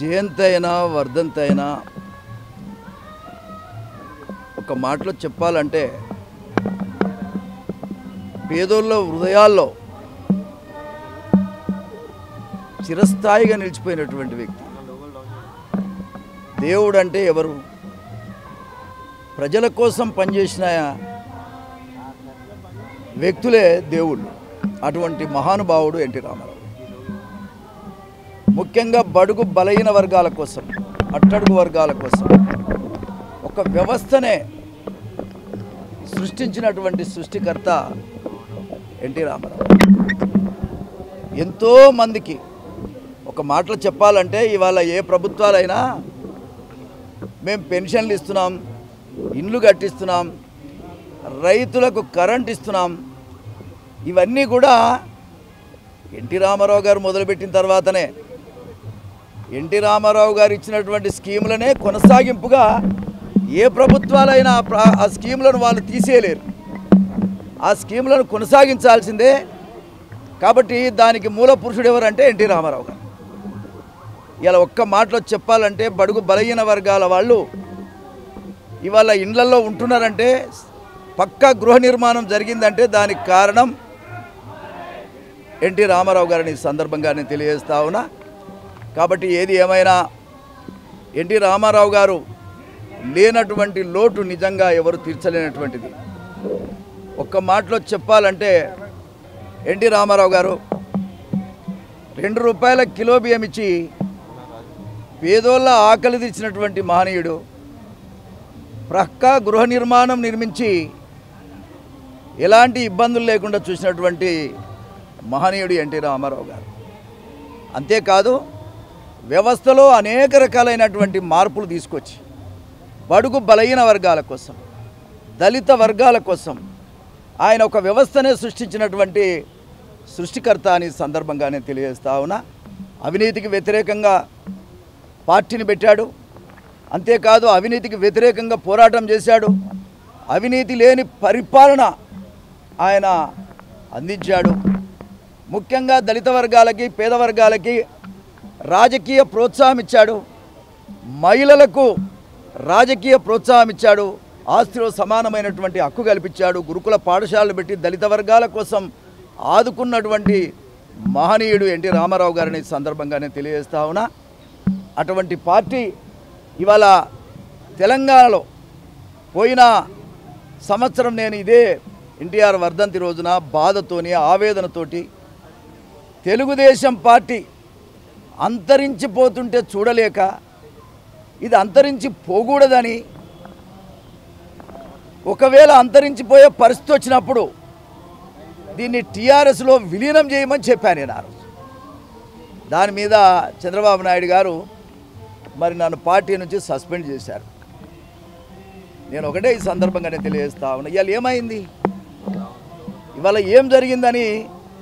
జయంతి అయినా వర్ధంతి అయినా ఒక మాటలో చెప్పాలంటే పేదోళ్ళ హృదయాల్లో చిరస్థాయిగా నిలిచిపోయినటువంటి వ్యక్తి. దేవుడు అంటే ఎవరు? ప్రజల కోసం పనిచేసిన వ్యక్తులే దేవుళ్ళు. అటువంటి మహానుభావుడు ఎన్టీ రామారావు. ముఖ్యంగా బడుగు బలహీన వర్గాల కోసం, అట్టడుగు వర్గాల కోసం ఒక వ్యవస్థనే సృష్టించినటువంటి సృష్టికర్త ఎన్టీ రామారావు. ఎంతోమందికి ఒక మాటలో చెప్పాలంటే ఇవాళ ఏ ప్రభుత్వాలైనా మేము పెన్షన్లు ఇస్తున్నాం, ఇండ్లు కట్టిస్తున్నాం, రైతులకు కరెంట్ ఇస్తున్నాం, ఇవన్నీ కూడా ఎన్టీ రామారావు గారు మొదలుపెట్టిన తర్వాతనే. ఎన్టీ రామారావు గారు ఇచ్చినటువంటి స్కీములనే కొనసాగింపుగా ఏ ప్రభుత్వాలైనా ఆ స్కీములను వాళ్ళు తీసేయలేరు. ఆ స్కీములను కొనసాగించాల్సిందే. కాబట్టి దానికి మూల పురుషుడు ఎవరంటే ఎన్టీ రామారావు గారు. ఇలా ఒక్క మాటలో చెప్పాలంటే బడుగు బలహీన వర్గాల వాళ్ళు ఇవాళ ఇండ్లల్లో ఉంటున్నారంటే, పక్కా గృహ నిర్మాణం జరిగిందంటే దానికి కారణం ఎన్టీ రామారావు గారిని సందర్భంగా నేను తెలియజేస్తా ఉన్నా. కాబట్టి ఏది ఏమైనా ఎన్టీ రామారావు గారు లేనటువంటి లోటు నిజంగా ఎవరు తీర్చలేనటువంటిది. ఒక్క మాటలో చెప్పాలంటే ఎన్టీ రామారావు గారు 2 రూపాయల కిలో బియ్యం ఇచ్చి పేదోళ్ళ ఆకలి తీర్చినటువంటి మహనీయుడు. ప్రక్కా గృహ నిర్మాణం నిర్మించి ఎలాంటి ఇబ్బందులు లేకుండా చూసినటువంటి మహనీయుడు ఎన్టీ రామారావు గారు. అంతేకాదు వ్యవస్థలో అనేక రకాలైనటువంటి మార్పులు తీసుకొచ్చి బడుగు బలహీన వర్గాల కోసం, దళిత వర్గాల కోసం ఆయన ఒక వ్యవస్థనే సృష్టించినటువంటి సృష్టికర్త అని సందర్భంగా నేను తెలియజేస్తా ఉన్నా. అవినీతికి వ్యతిరేకంగా పార్టీని పెట్టాడు. అంతేకాదు అవినీతికి వ్యతిరేకంగా పోరాటం చేశాడు. అవినీతి లేని పరిపాలన ఆయన అందించాడు. ముఖ్యంగా దళిత వర్గాలకి, పేద వర్గాలకి రాజకీయ ప్రోత్సాహం ఇచ్చాడు. మహిళలకు రాజకీయ ప్రోత్సాహం ఇచ్చాడు. ఆస్తిలో సమానమైనటువంటి హక్కు కల్పించాడు. గురుకుల పాఠశాలలు పెట్టి దళిత వర్గాల కోసం ఆదుకున్నటువంటి మహనీయుడు ఎన్టీ రామారావు గారిని సందర్భంగా నేను తెలియజేస్తా ఉన్నా. అటువంటి పార్టీ ఇవాళ తెలంగాణలో పోయిన సంవత్సరం నేను ఇదే ఎన్టీఆర్ వర్ధంతి రోజున బాధతోని, ఆవేదనతోటి తెలుగుదేశం పార్టీ అంతరించిపోతుంటే చూడలేక, ఇది అంతరించి పోకూడదని, ఒకవేళ అంతరించిపోయే పరిస్థితి వచ్చినప్పుడు దీన్ని టీఆర్ఎస్లో విలీనం చేయమని చెప్పాను నేను ఆ రోజు. దాని మీద చంద్రబాబు నాయుడు గారు మరి నన్ను పార్టీ నుంచి సస్పెండ్ చేశారు. నేను ఒకటే ఈ సందర్భంగా నేను తెలియజేస్తా ఉన్నా, ఇవాళ ఏమైంది, ఇవాళ ఏం జరిగిందని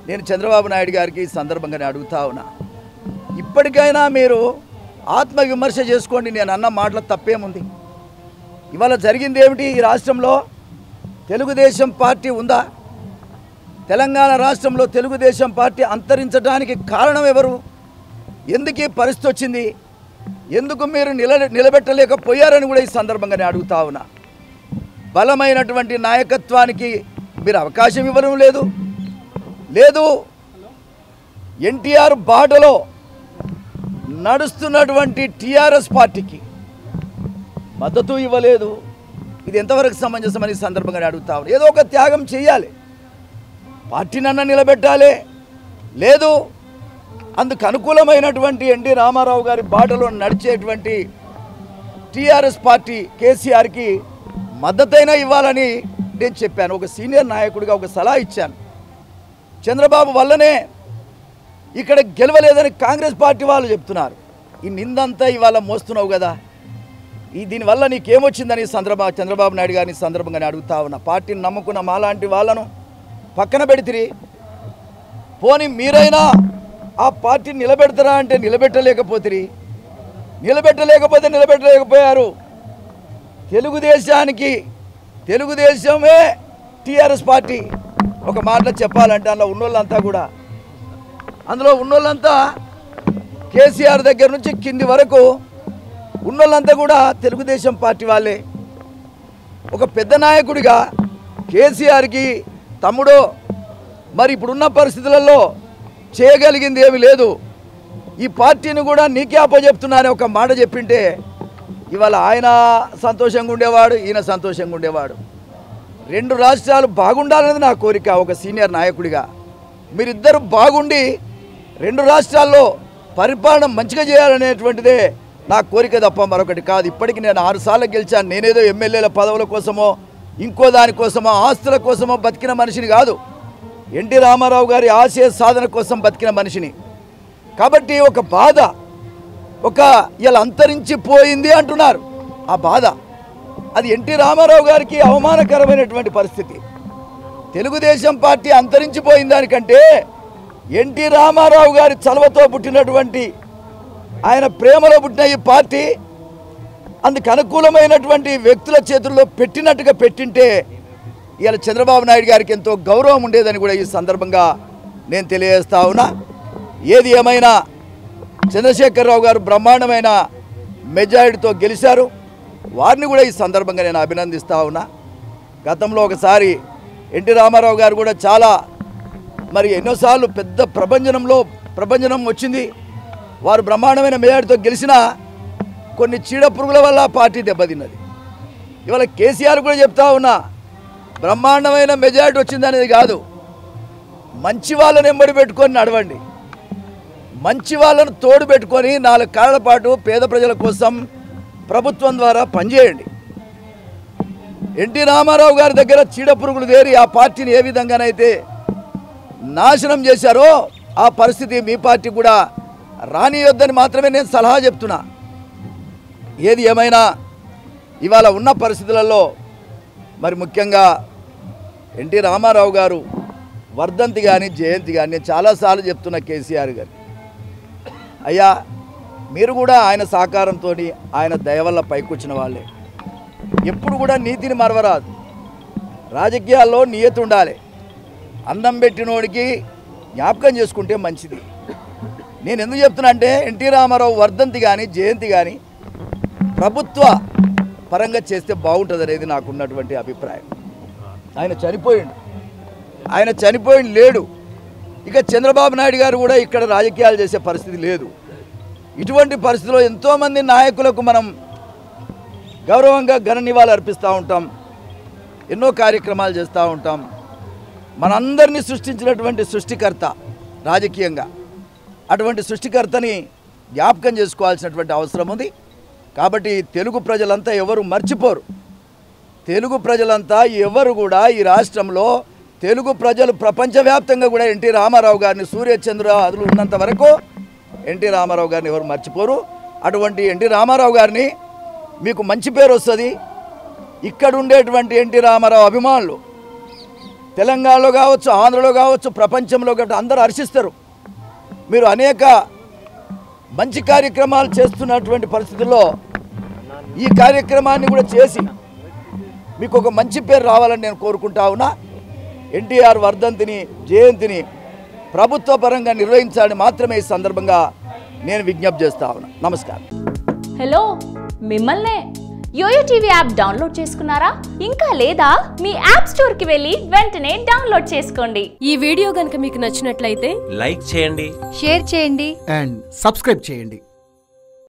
నేను చంద్రబాబు నాయుడు గారికి ఈ సందర్భంగానే అడుగుతా ఉన్నా. ఇప్పటికైనా మీరు ఆత్మవిమర్శ చేసుకోండి. నేను అన్న మాటల తప్పేముంది? ఇవాళ జరిగింది ఏమిటి? ఈ రాష్ట్రంలో తెలుగుదేశం పార్టీ ఉందా? తెలంగాణ రాష్ట్రంలో తెలుగుదేశం పార్టీ అంతరించడానికి కారణం ఎవరు? ఎందుకు ఈ పరిస్థితి వచ్చింది? ఎందుకు మీరు నిలబెట్టలేకపోయారని కూడా ఈ సందర్భంగా నేను అడుగుతా ఉన్నా. బలమైనటువంటి నాయకత్వానికి మీరు అవకాశం ఇవ్వడం లేదు. ఎన్టీఆర్ బాటలో నడుస్తున్నటువంటి టీఆర్ఎస్ పార్టీకి మద్దతు ఇవ్వలేదు. ఇది ఎంతవరకు సమంజసమని సందర్భంగా అడుగుతా ఉన్నా. ఏదో ఒక త్యాగం చేయాలి, పార్టీనన్నా నిలబెట్టాలి. లేదు, అందుకు అనుకూలమైనటువంటి ఎన్టీ రామారావు గారి బాటలో నడిచేటువంటి టీఆర్ఎస్ పార్టీ కేసీఆర్కి మద్దతైనా ఇవ్వాలని నేను చెప్పాను. ఒక సీనియర్ నాయకుడిగా ఒక సలహా ఇచ్చాను. చంద్రబాబు వల్లనే ఇక్కడ గెలవలేదని కాంగ్రెస్ పార్టీ వాళ్ళు చెప్తున్నారు. ఈ నిందంతా ఇవాళ మోస్తున్నావు కదా, దీనివల్ల నీకేమొచ్చిందని చంద్రబాబు నాయుడు గారిని సందర్భంగానే అడుగుతా ఉన్నా. పార్టీని నమ్ముకున్న మాలాంటి వాళ్ళను పక్కన పెడితిరి. పోనీ మీరైనా ఆ పార్టీని నిలబెడతారా అంటే నిలబెట్టలేకపోయారు. తెలుగుదేశమే టీఆర్ఎస్ పార్టీ. ఒక మాటలో చెప్పాలంటే అందులో ఉన్నోళ్ళంతా కేసీఆర్ దగ్గర నుంచి కింది వరకు ఉన్నోళ్ళంతా కూడా తెలుగుదేశం పార్టీ వాళ్ళే. ఒక పెద్ద నాయకుడిగా కేసీఆర్కి తమ్ముడో మరి ఇప్పుడున్న పరిస్థితులలో చేయగలిగింది ఏమీ లేదు, ఈ పార్టీని కూడా నీకే అప్పచెప్తున్నా అని ఒక మాట చెప్పింటే ఇవాళ ఆయన సంతోషంగా ఉండేవాడు, ఈయన సంతోషంగా ఉండేవాడు. 2 రాష్ట్రాలు బాగుండాలనేది నా కోరిక. ఒక సీనియర్ నాయకుడిగా మీరిద్దరు బాగుండి 2 రాష్ట్రాల్లో పరిపాలన మంచిగా చేయాలనేటువంటిదే నా కోరిక తప్ప మరొకటి కాదు. ఇప్పటికి నేను 6 సార్లు గెలిచాను. నేనేదో ఎమ్మెల్యేల పదవుల కోసమో ఇంకో దానికోసమో ఆస్తుల కోసమో బతికిన మనిషిని కాదు. ఎన్టీ రామారావు గారి ఆశయ సాధన కోసం బతికిన మనిషిని. కాబట్టి ఒక బాధ, ఒక ఇలా అంతరించిపోయింది అంటున్నారు. ఆ బాధ అది ఎన్టీ రామారావు గారికి అవమానకరమైనటువంటి పరిస్థితి. తెలుగుదేశం పార్టీ అంతరించిపోయిన దానికంటే ఎన్టీ రామారావు గారి చలవతో పుట్టినటువంటి, ఆయన ప్రేమలో పుట్టిన ఈ పార్టీ అందుకు అనుకూలమైనటువంటి వ్యక్తుల చేతుల్లో పెట్టినట్టుగా పెట్టింటే ఇవాళ చంద్రబాబు నాయుడు గారికి ఎంతో గౌరవం ఉండేదని కూడా ఈ సందర్భంగా నేను తెలియజేస్తా ఉన్నా. ఏది ఏమైనా చంద్రశేఖరరావు గారు బ్రహ్మాండమైన మెజారిటీతో గెలిచారు. వారిని కూడా ఈ సందర్భంగా నేను అభినందిస్తా ఉన్నా. గతంలో ఒకసారి ఎన్టీ రామారావు గారు కూడా చాలా మరి ఎన్నోసార్లు పెద్ద ప్రభంజనం వచ్చింది. వారు బ్రహ్మాండమైన మెజారిటీతో గెలిచినా కొన్ని చీడ పురుగుల వల్ల పార్టీ దెబ్బతిన్నది. ఇవాళ కేసీఆర్ కూడా చెప్తా ఉన్నా, బ్రహ్మాండమైన మెజారిటీ వచ్చిందనేది కాదు, మంచి వాళ్ళని ఎంబడి పెట్టుకొని నడవండి, మంచి వాళ్ళను తోడు పెట్టుకొని 4 కాలాల పాటు పేద ప్రజల కోసం ప్రభుత్వం ద్వారా పనిచేయండి. ఎన్టీ రామారావు గారి దగ్గర చీడ పురుగులు దేరి ఆ పార్టీని ఏ విధంగానైతే నాశనం చేశారో ఆ పరిస్థితి మీ పార్టీ కూడా రానియొద్దని మాత్రమే నేను సలహా చెప్తున్నా. ఏది ఏమైనా ఇవాళ ఉన్న పరిస్థితులలో మరి ముఖ్యంగా ఎన్టీ రామారావు గారు వర్ధంతి కానీ జయంతి కానీ నేను చాలాసార్లు చెప్తున్నా కేసీఆర్ గారు, అయ్యా మీరు కూడా ఆయన సహకారంతో ఆయన దయ వల్ల పైకొచ్చిన వాళ్ళే. ఎప్పుడు కూడా నీతిని మరవరాదు, రాజకీయాల్లో నియతి ఉండాలి. అన్నం పెట్టినోడికి జ్ఞాపకం చేసుకుంటే మంచిది. నేను ఎందుకు చెప్తున్నా అంటే ఎన్టీ రామారావు వర్ధంతి కానీ జయంతి కానీ ప్రభుత్వ పరంగా చేస్తే బాగుంటుంది అనేది నాకున్నటువంటి అభిప్రాయం. ఆయన చనిపోయిండు లేడు. ఇక చంద్రబాబు నాయుడు గారు కూడా ఇక్కడ రాజకీయాలు చేసే పరిస్థితి లేదు. ఇటువంటి పరిస్థితిలో ఎంతోమంది నాయకులకు మనం గౌరవంగా ఘన నివాళులు అర్పిస్తూ ఉంటాం, ఎన్నో కార్యక్రమాలు చేస్తూ ఉంటాం. మనందరినీ సృష్టించినటువంటి సృష్టికర్త రాజకీయంగా, అటువంటి సృష్టికర్తని జ్ఞాపకం చేసుకోవాల్సినటువంటి అవసరం ఉంది. కాబట్టి తెలుగు ప్రజలంతా ఎవరు మర్చిపోరు. తెలుగు ప్రజలంతా ఎవరు కూడా ఈ రాష్ట్రంలో తెలుగు ప్రజలు ప్రపంచవ్యాప్తంగా కూడా ఎన్టీ రామారావు గారిని సూర్యచంద్రాదులు ఉన్నంత వరకు ఎన్టీ రామారావు గారిని ఎవరు మర్చిపోరు. అటువంటి ఎన్టీ రామారావు గారిని మీకు మంచి పేరు వస్తుంది. ఇక్కడ ఉండేటువంటి ఎన్టీ రామారావు అభిమానులు తెలంగాణలో కావచ్చు, ఆంధ్రలో కావచ్చు, ప్రపంచంలో కావచ్చు అందరూ హర్షిస్తారు. మీరు అనేక మంచి కార్యక్రమాలు చేస్తున్నటువంటి పరిస్థితుల్లో ఈ కార్యక్రమాన్ని కూడా చేసి మీకు ఒక మంచి పేరు రావాలని నేను కోరుకుంటా ఉన్నా. ఎన్టీఆర్ వర్ధంతిని జయంతిని ప్రభుత్వ పరంగా నిర్వహించాలని మాత్రమే ఈ సందర్భంగా నేను విజ్ఞప్తి చేస్తా ఉన్నా. నమస్కారం. హలో, మిమ్మల్నే యోయో టీవీ యాప్ డౌన్లోడ్ చేసుకున్నారా? ఇంకా లేదా? మీ యాప్ స్టోర్ కి వెళ్ళి వెంటనే డౌన్లోడ్ చేసుకోండి. ఈ వీడియో గనుక మీకు నచ్చినట్లయితే లైక్ చేయండి, షేర్ చేయండి అండ్ సబ్స్క్రైబ్ చేయండి.